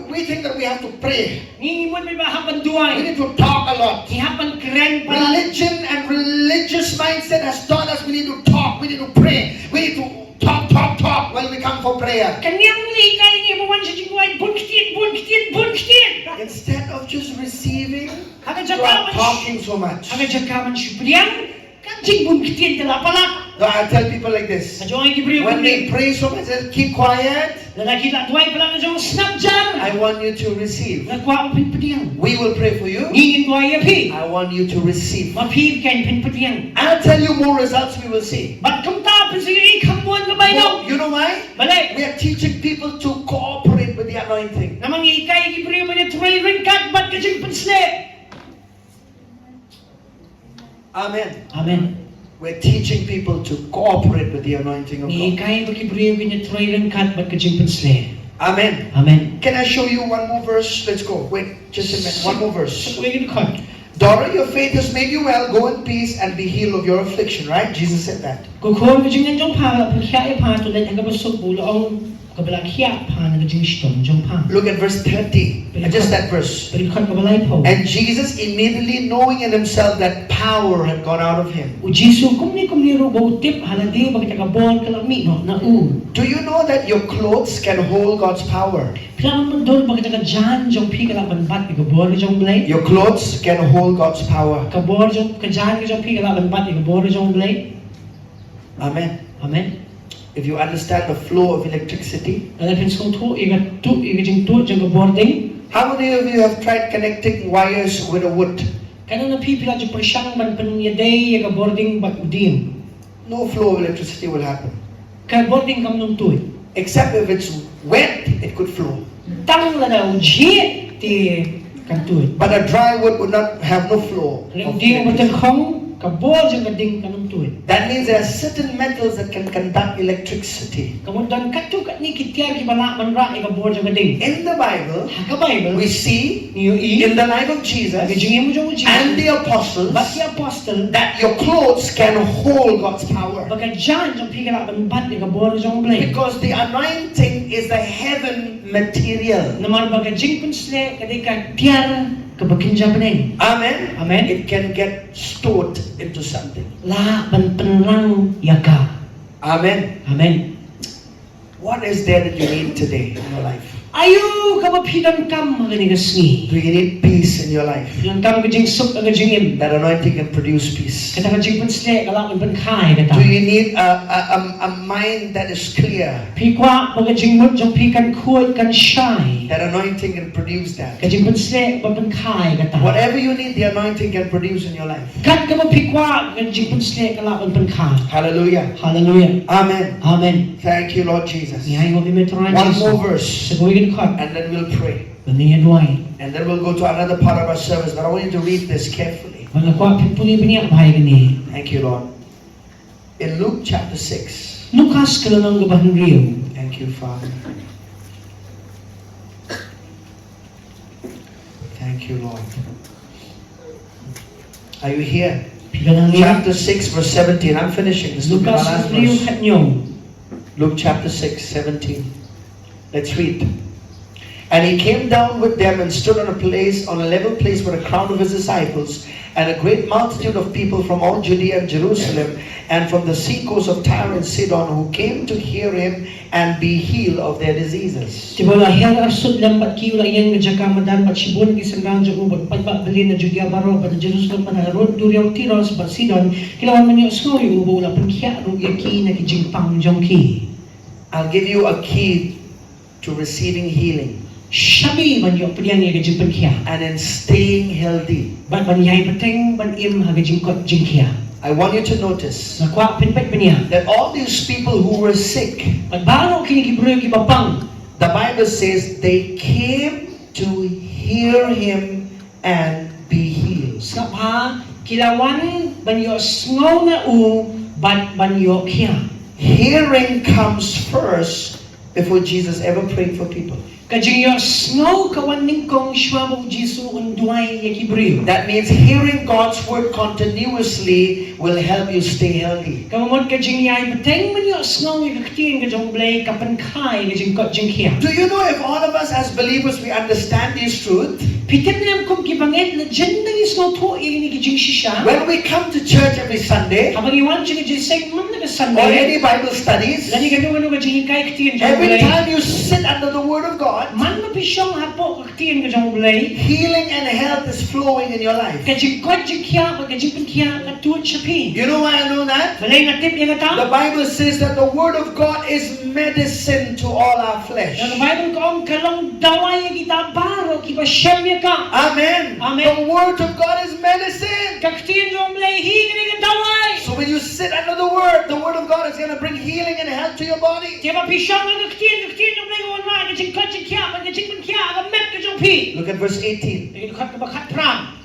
we think that we have to pray. Ni mo may mahapan We duay. need to talk a lot. Ni hapan kren pala. Religion and religious mindset has taught us we need to talk, we need to pray, we need to talk when we come for prayer. Kanyang muli kaya niya mawan siya jing duay. Bunktin. Instead of just receiving, Haka you are talking so much. Haka jakaman syupriang. Kan jing bunktin tala pala. So I tell people like this. Ka jong ay kibriyo When they kundi. pray so much, they say, keep quiet. Lalaki la duay pala ka jong snap jar. I want you to receive. Nagwa ang pinpatiang. We will pray for you. Ngingin duay ya pi. I want you to receive. Mapib kain pinpatiang. I'll tell you more results we will see. Ba't kung tapin sige ikamuan ka ba ino? You know why? Balay. We are teaching people to cooperate with the anointing. Namang ikay kibriyo mo ni Troy Ringkat. Ba't ka jing pansle? Amen. Amen. We're teaching people to cooperate with the anointing of Ni God. ikay mo kibriyo mo ni Troy Ringkat. Ba't ka jing pansle? Amen. Amen. Can I show you one more verse? Let's go. Wait, just a minute. One more verse. Sakuwagin ko. Daughter, your faith has made you well. Go in peace and be healed of your affliction. Right? Jesus said that. Kukuha mo jing nanjong pa. Pagkaya pa tulad ang kabasog bulo ang kabalakya pa na jing ston jong pa. Look at verse 30. Just that verse. Perikot kabalay po. And Jesus, immediately knowing in himself that power had gone out of him. O Jisu, kung ni rubo tip haladi bakit kabol kalami no na Do you know that your clothes can hold God's power? Kailangan mo doon bakit jan jong pi kalaban bat kabol jong blay. Your clothes can hold God's power. Kabor jong kajan jong pi kalaban bat kabor jong blay. Amen. Amen. If you understand the flow of electricity, Alapin sung tu iga jing tu jong kabording. how many of you have tried connecting wires with a wood? Kano na pi pila jong persyang man panyaday iga boarding bat udim. No flow of electricity will happen. Ka boarding kam nung tu. Except if it's wet, it could flow. Tang la na uji ti kan tu. But a dry wood would not have no flow. Kalau of dia electricity. macam kong kabor jong kading kanong tu. That means there are certain metals that can conduct electricity. Kemudian katu kat ni kitiar ki bala man ra iga bor jong kading. In the Bible, Haka Bible we see niyo in the life of Jesus Aga jing mo jong uji. and the apostles Baki apostle that your clothes can hold God's power. baka jan jong pigala ban bat iga bor jong blay. Because the anointing is the heaven material. Naman baka jing pensle kadika tiar kabakinja beneng. Amen. Amen. It can get stored into something. La ban penrang yaga. Amen. Amen. What is there that you need today in your life? Ayo kabapidan kam manigasni. Do you need peace in your life? Pidan kam kajing sup aga jing im. That anointing can produce peace. Kata kajing pensle kala ban khai kata. Do you need a mind that is clear? Pikwa baka jing mut jong pikan kuat kan shy. That anointing can produce that. Kajing pensle ban khai kata. Whatever you need, the anointing can produce in your life. Kat ka pikwa kajing pensle kala ban khai. Hallelujah. Hallelujah. Amen. Amen. Thank you, Lord Jesus. Nihay mo kimetran One Jesus. more verse, Saguin kat. and then we'll pray. Baniya duay. And then we'll go to another part of our service. But I want you to read this carefully. Mga kwa pipuli baniya bahay gani. Thank you, Lord. In Luke chapter 6. Lukas kalanang gabahan riyo. Thank you, Father. Thank you, Lord. Are you here? Pigalang riyo. Chapter 6, verse 17. I'm finishing. This will be my Lukas last riyo verse. kat nyo. Luke chapter 6, 17. Let's read. And he came down with them and stood on a level place with a crowd of his disciples and a great multitude of people from all Judea and Jerusalem and from the seacoast of Tyre and Sidon who came to hear him and be healed of their diseases. Tibola hera sud lambat kiula yan nga jaka madan bat sibun gi sanggang jo ubot pagba belin na Judea baro pada Jerusalem pada rod duriaw Tiros bat Sidon kilawan man yung skoy ubo la pangkya ro yaki na kijingpang jongki. I'll give you a key to receiving healing Shabi man yung pilihan niya gajing pangkya. and in staying healthy. Bat man yay bateng ban im ha gajing kot jingkya. I want you to notice Nakwa pinpet niya. that all these people who were sick, Bat baro kini gibro gibapang. the Bible says they came to hear him and be healed. Skap ha kilawan ban yo sngaw na bat ban yo kya. Hearing comes first before Jesus ever prayed for people. Kajing yo sngaw kawan ningkong shwamo Jisu unduay yakibrio. That means hearing God's word continuously will help you stay healthy. Kamamot kajing yay bateng man yo sngaw yakaktiin kajong blay kapankay kajing kot jing kya. Do you know if all of us as believers we understand this truth? Pitip nam kum kibangit na dyan nang isno to ini kajing shisha. When we come to church every Sunday Habang iwan siya kajing segment na or kasanday. any Bible studies, Lani kadungan kajing ikay kaktiin kajong every blay. time you sit under the word of God, Man mapisyong hapo kaktiin kajong blay. healing and health is flowing in your life. Kajing kot jing kya kajing pankya katuot siya pi. You know why I know that? Balay nga tip yung The ata. Bible says that the word of God is medicine to all our flesh. Ang Bible ko ang kalong daway ang itabaro kiba siyam niya ka. Amen. Amen. The word of God is medicine. Kaktiin yung blay higin ang daway. So when you sit under the word of God is going to bring healing and health to your body. Tiya mapisyong ang kaktiin yung blay ko na kajing kot jing kya kajing pankya kamet kajong pi. Look at verse 18. Naging kabakat pram.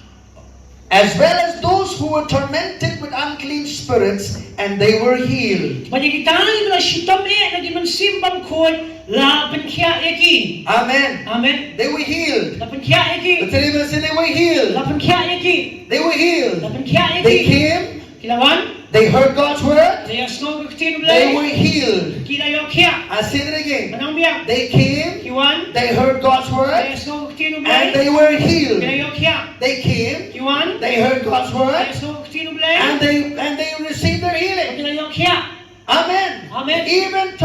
As well as those who were tormented with unclean spirits, and they were healed. Pagkikitahin na sitom naging mansimbang koy la pankya eki. Amen. Amen. They were healed. La pankya eki. The Television said they were healed. La pankya eki. They were La healed. pankya They eki. came, Kilawan. they heard God's word, Kaya snong kaktiin they were blay. healed. Kilayo kya. I say it again. Manang biya. They came, Kiwan. they heard God's Kaya word, snong kaktiin and blay. they were healed. Kilayo kya. They came, Kiwan. they heard God's Kaya word, snong kaktiin blay. and they received their healing. Kilayo kya. Amen. Amen. Even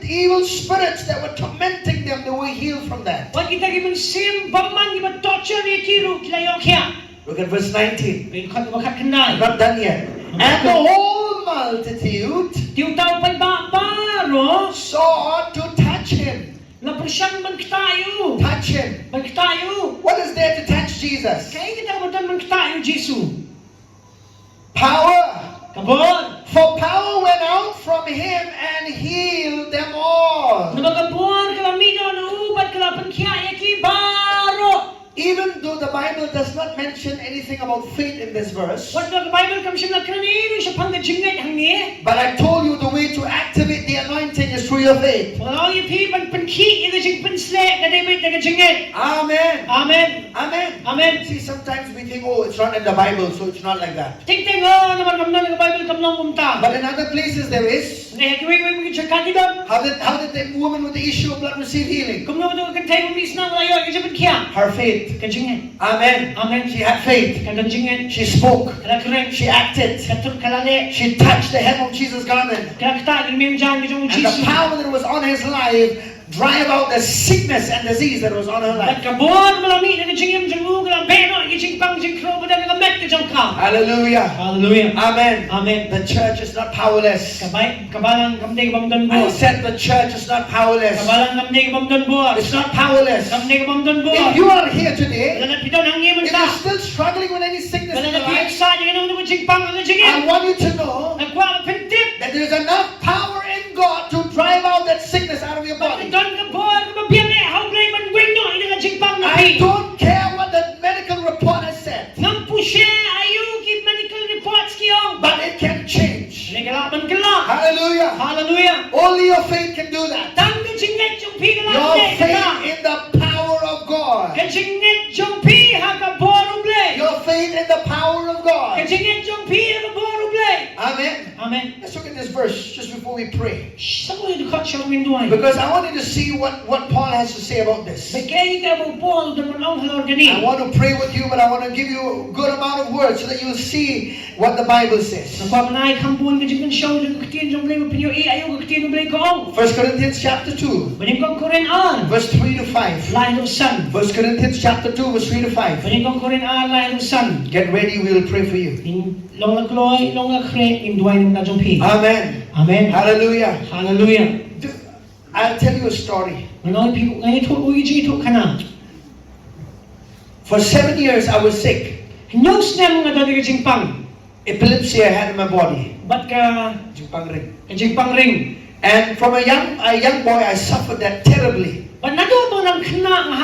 evil spirits that were tormenting them, they were healed from that. Pag kita giman simbaman giman torture ni kiru kilayo kya. Look at verse 19. Kat wakat I'm kanay. not done yet. And the whole multitude Tiyo tao pagbabaro. sought to touch him. Napusyang man kitayo. Touch him. Man kitayo. What is there to touch Jesus? Kaya kita madan man kitayo Jesu. Power. Kabon. For power went out from him and healed them all. Namagabuan kalamino na ubat kalapan kaya baro. Even though the Bible does not mention anything about faith in this verse, What the Bible comes in na kanino siya panggajingat hangi. but I told you the way to activate the anointing is through your faith. Wala yung pipan panki ina siyang pansle na dapat nagajingat. Amen. Amen. Amen. Amen. See, sometimes we think, oh, it's not in the Bible, so it's not like that. Tingting oh naman kamna ng Bible kamnong umta. But in other places there is. Nahikiwing mo siya kanidon. How did the woman with the issue of blood receive healing? Kung naman ito kantay mo misna wala yung kajaban kya. Her faith. Kajingat. Amen. Amen. She had faith. Kajingat. She spoke. Kalakreng. She acted. Katul kalale. She touched the hem of Jesus' garment. Kalakta yung dyan kajong And the Jesu. power that was on his life drive out the sickness and disease that was on her life. At kabuan malami na kajingim jang ugal ang beno kajing pang jing krobo na ngamet kajong ka. Hallelujah. Hallelujah. Amen. Amen. The church is not powerless. Kabalang kamday kabamdon I bo. said the church is not powerless. Kabalang kamday kabamdon bo. It's not powerless. Kamday kabamdon bo. If you are here today, Wala na pito nang ngiman if ka. you're still struggling with any sickness Wala in your na life, piyagsa niya nung namajing pang ang I kajingim. want you to know Nagwa pentip. that there's enough power in God to drive out that sickness out of your body. Pagkakon ka po, kumabiyang eh, hawlay man gwendo, ina kajing pang na I pi. don't care what the medical report has said, Nang po siya, ayugi medical reports kiyong. but it can change. Nagalaban ka lang. Hallelujah. Hallelujah. Only your faith can do that. Tang kajinget yung pi ka Your lang. faith in the power of God. Kajinget yung pi haka boroble. Your faith in the power of God. Kajinget yung pi haka boroble. Amen. Amen. Let's look at this verse just before we pray. Sa ko yung kat siya winduay. Because I want you to see what Paul has to say about this. Bagay ka mo Paul daman ang halor I gani. want to pray with you, but I want to give you a good amount of words so that you will see what the Bible says. Nagpapanay kambuan ka dyan show dyan katin dyan blay mo pinyo ayaw katin blay ko. 1 Corinthians chapter 2, Baning kong Korean an. verse 3 to 5. Lain ng san. 1 Corinthians chapter 2, verse 3 to 5. Baning kong Korean an lain ng san. Get ready, we will pray for you. Long na kloy, long na kre, induay ng najong pi. Amen. Amen. Hallelujah. Hallelujah. I'll tell you a story. Ngayon people ngayon ito uy ito kana. For 7 years I was sick. Knows na mga dali ka jingpang. Epilepsy I had in my body. Ba't ka Jingpang ring. jingpang ring? And from a young boy I suffered that terribly. Ba't nato mo ng kana nga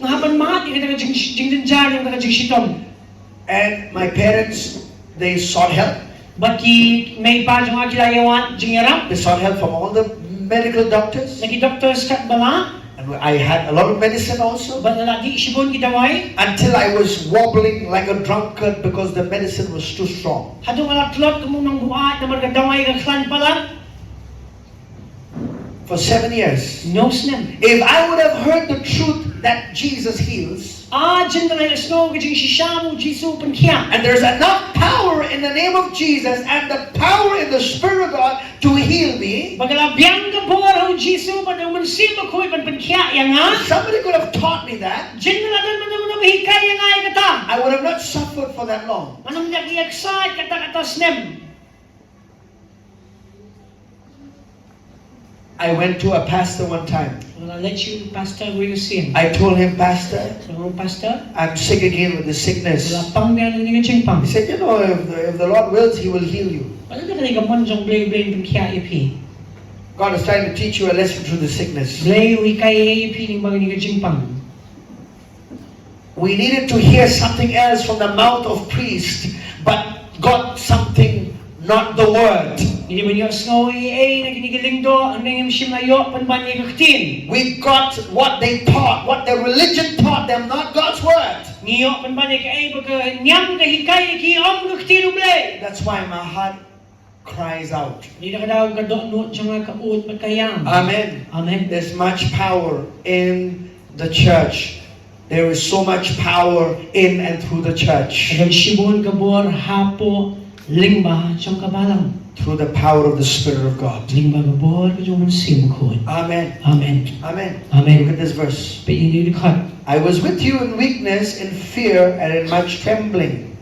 hapan mahati ka jing jingdinjar yung ka jing shitom. And my parents, they sought help. Ba't ki may pa yung akilayawan jing yaram? They sought help from all the medical doctors. Nagi doctors kat bala? And I had a lot of medicine also. Ba't nalagi sibon gidaway? Until I was wobbling like a drunkard because the medicine was too strong. Hadong alaklot kung nang buhat na margadaway ka klan pala? For 7 years. Knows na. If I would have heard the truth that Jesus heals, Dyan na lang snow ka jing sisyamu jisu pankiya. and there's enough power in the name of Jesus and the power in the Spirit of God to heal me, Bagalabiyang ka buwaraw jisu pa na umansima ko ipan pankiya yang nga. somebody could have taught me that. Dyan na lang man naman mahikay yang nga kata. I would have not suffered for that long. Manong nag-iaksa kata-katas nem. I went to a pastor one time. I'll let you, Pastor, where you see him. I told him, Pastor, So, Pastor, I'm sick again with the sickness. wala pang meron nga ching pang. He said, you know, if the Lord wills, He will heal you. Wala ka na gamon jong blay pankiya ipi. God is trying to teach you a lesson through the sickness. Blay wikay ipi ng mga nga ching pang. We needed to hear something else from the mouth of priest, but got something, not the word. Hindi man yung snow na ginigiling do, ang nangim simayo, panbanya kaktin. We got what they taught, what the religion taught them, not God's word. Ngiyo, panbanya ka baga nyam ka hikay, ki om kaktin ublay. That's why my heart cries out. Hindi na ka daw ka doon siya nga kaut pagkayang. Amen. Amen. There's much power in the church. There is so much power in and through the church. Agang sibon kabor, hapo, lingba, siyang kabalang. Through the power of the Spirit of God. Lingba kabor, kajong mansim ko. Amen. Amen. Amen. Amen. Look at this verse. Piinilikot. I was with you in weakness, in fear, and in much trembling.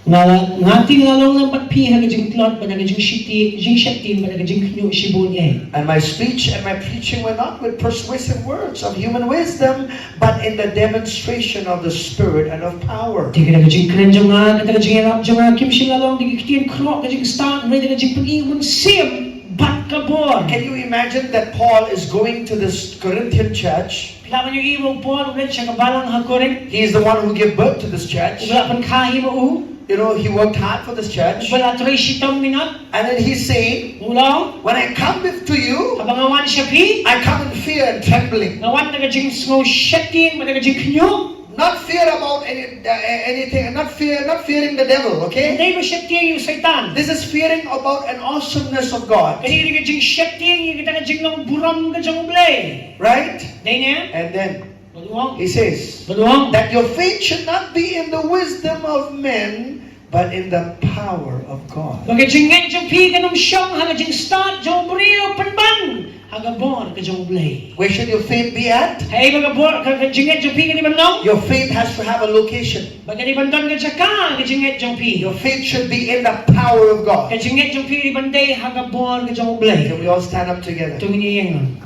Ngating lalong ng patpiha kajing klot, ba na kajing shati, ba na kajing kinyo sibon eh. And my speech and my preaching were not with persuasive words of human wisdom, but in the demonstration of the Spirit and of power. Di ka na kajing kren dyan nga, kata kajing hirap dyan nga, kim siya lalong, di kikitiyan krok, kajing staan, may di kajing pag-iwan sim, bat kabor. Can you imagine that Paul is going to this Corinthian church? Laman yung iwang po, ulit siya kabalang hakorin. He is the one who gave birth to this church. Wala pan kahi mo You know, he worked hard for this church. wala tuloy sitong minat. And then he's saying, Ulang, when I come to you, habang awan siya pi, I come in fear and trembling. awan na kajing snow shatin, ba na kajing kinyo. Not fear about anything, not fearing the devil, okay? Hindi ba shatin yung saitan? This is fearing about an awesomeness of God, Kasi hindi kajing shatin, yung kita kajing lang buram kajing ublay. right? Dahil niya, And then baluang, he says baluang. that your faith should not be in the wisdom of men, but in the power of God. Magajing nga yung pi kanong siyang, hagajing start, jong buriyo, panban. Hagabor kajing ublay. Where should your faith be at? Hey, magabor, kajing nga yung pi kanong nong. Your faith has to have a location. Bagay bandon ka ka, kajing nga yung pi. Your faith should be in the power of God. Kajing nga yung pi banday, hagabor kajing ublay. Can we all stand up together? Ito hinihingan.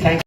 Thank